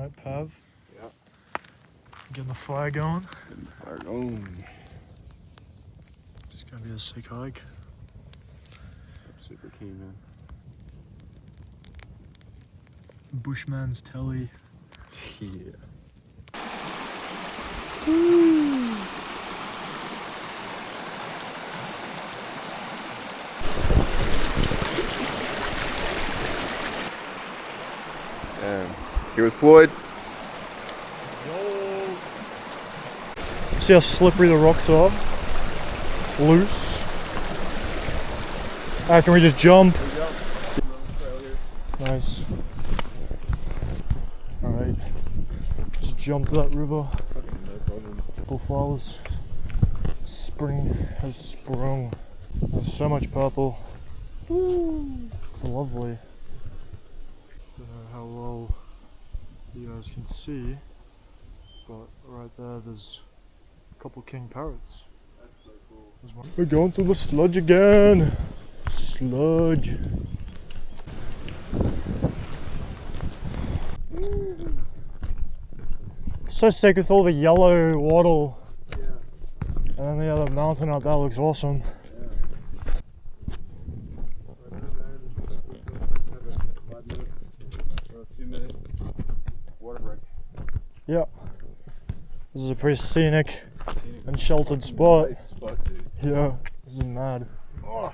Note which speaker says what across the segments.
Speaker 1: Alright, Pav.
Speaker 2: Yeah.
Speaker 1: Getting the fire going.
Speaker 2: Getting the fire going.
Speaker 1: It's gonna be a sick hike.
Speaker 2: I'm super keen, man.
Speaker 1: Bushman's telly.
Speaker 2: Yeah. Here with Floyd.
Speaker 1: See how slippery the rocks are? Loose. Can we just jump? Nice. Alright. Just jump to that river. Bullflowers. Spring has sprung. There's so much purple. It's lovely. Don't know how well you guys can see, but right there's a couple king parrots. That's so cool. We're going through the sludge again. Sludge. So sick with all the yellow wattle.
Speaker 2: Yeah.
Speaker 1: And then the other mountain out there looks awesome. Yeah. This is a pretty scenic and sheltered spot.
Speaker 2: Nice spot, dude.
Speaker 1: Yeah, this is mad.
Speaker 2: Oh.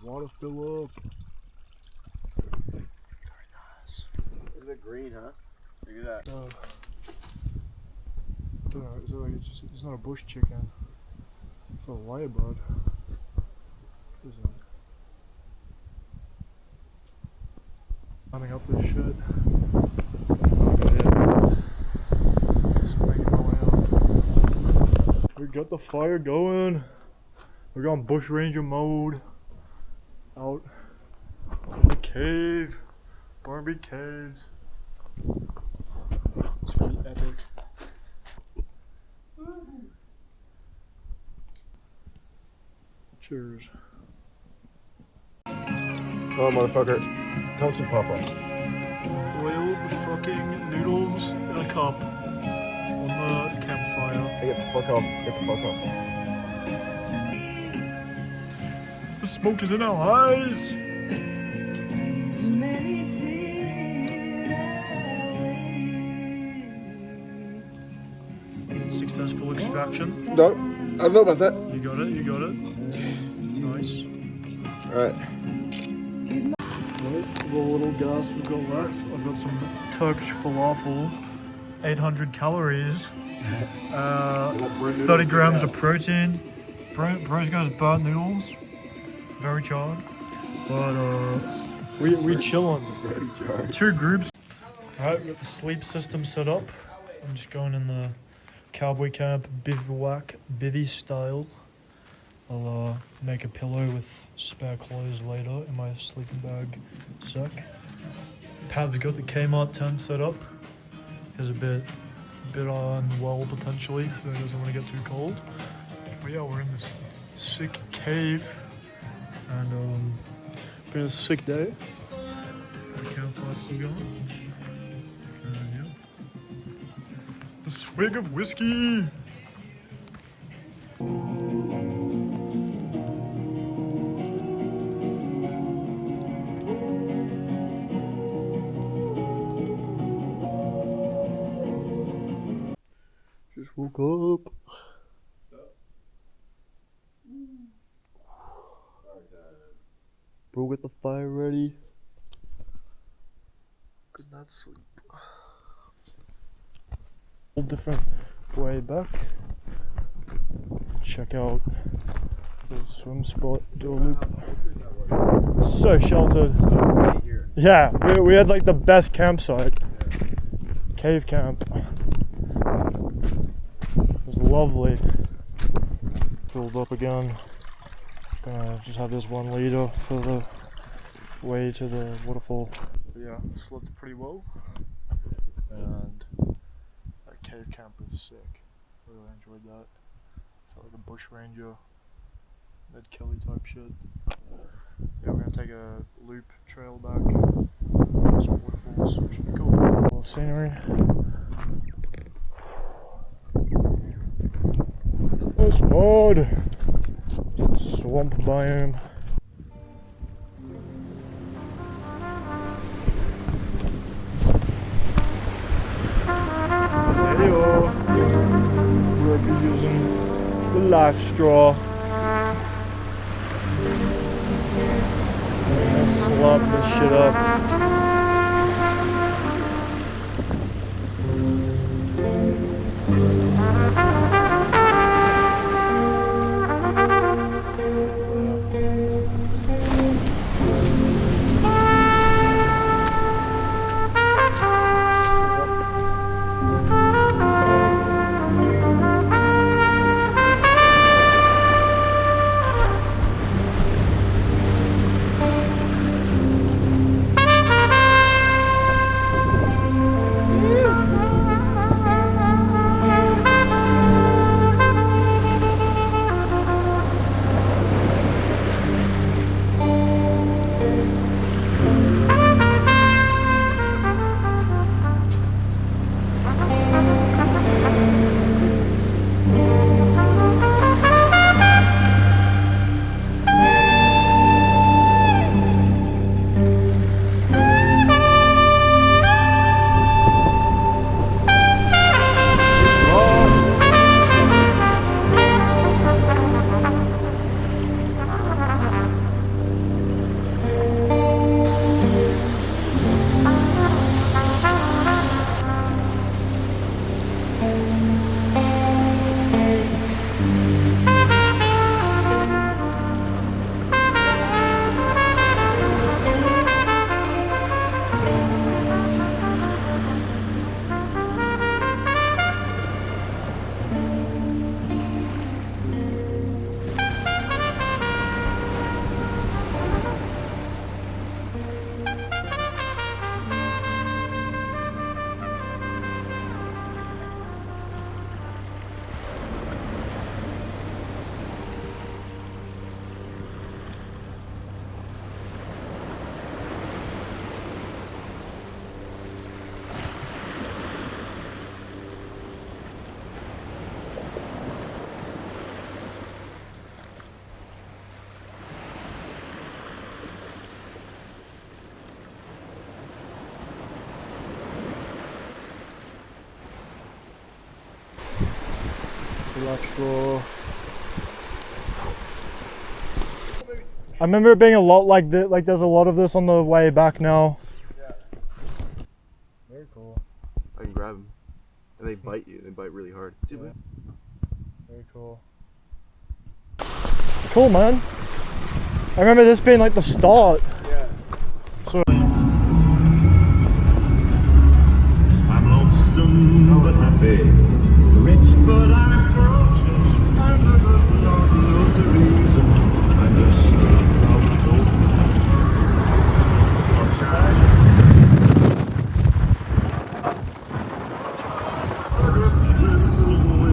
Speaker 1: Water fill up.
Speaker 2: Very nice. Look at that green, huh? Look at that.
Speaker 1: I don't know, is it like it's not a bush chicken. It's a lyrebird. What is that? Climbing up this shit. Guess we make our way up. We got the fire going. We're going bush ranger mode. Out in the cave, Burrumbeet Caves. It's gonna be epic. Cheers.
Speaker 2: Oh, motherfucker. Come some papa.
Speaker 1: Boiled fucking noodles in a cup on the campfire.
Speaker 2: Hey, get the fuck off. Get the fuck off.
Speaker 1: The smoke is in our eyes. Successful extraction.
Speaker 2: No, I don't know about that.
Speaker 1: You got it, you got it. Nice.
Speaker 2: Alright.
Speaker 1: Right, the little gas we've got left. I've got some Turkish falafel, 800 calories, 30 grams of protein. Bro's got his burnt noodles, very charred. But we chillin'. Two groups. Alright, we got the sleep system set up. I'm just going in the cowboy camp bivouac bivvy style. I'll make a pillow with spare clothes later in my sleeping bag sec. Pav's got the Kmart tent set up. He's a bit unwell potentially, so he doesn't want to get too cold. But yeah, we're in this sick cave, and been a sick day. The campfire's still going. And yeah, the swig of whiskey. Just woke up. Bro, get the fire ready. Good night sleep. A different way back. Check out the swim spot, do a loop. So sheltered. Yeah, we had like the best campsite. Cave camp. It was lovely. Filled up again. Gonna just have this one leader for the way to the waterfall. But yeah, slept pretty well. And that cave camp was sick. Really enjoyed that. Felt like a bush ranger, Ned Kelly type shit. Yeah, we're gonna take a loop trail back. Some waterfalls, which should be cool. A little scenery. This mud. Swamp biome. Heyo. We'll be using the life straw. I'm gonna slop this shit up. Let's go. I remember it being a lot like this, like there's a lot of this on the way back now.
Speaker 2: Yeah.
Speaker 1: Very cool.
Speaker 2: I can grab them. And they bite you. They bite really hard. Dude,
Speaker 1: yeah. Very cool. Cool, man. I remember this being like the start.
Speaker 2: Yeah.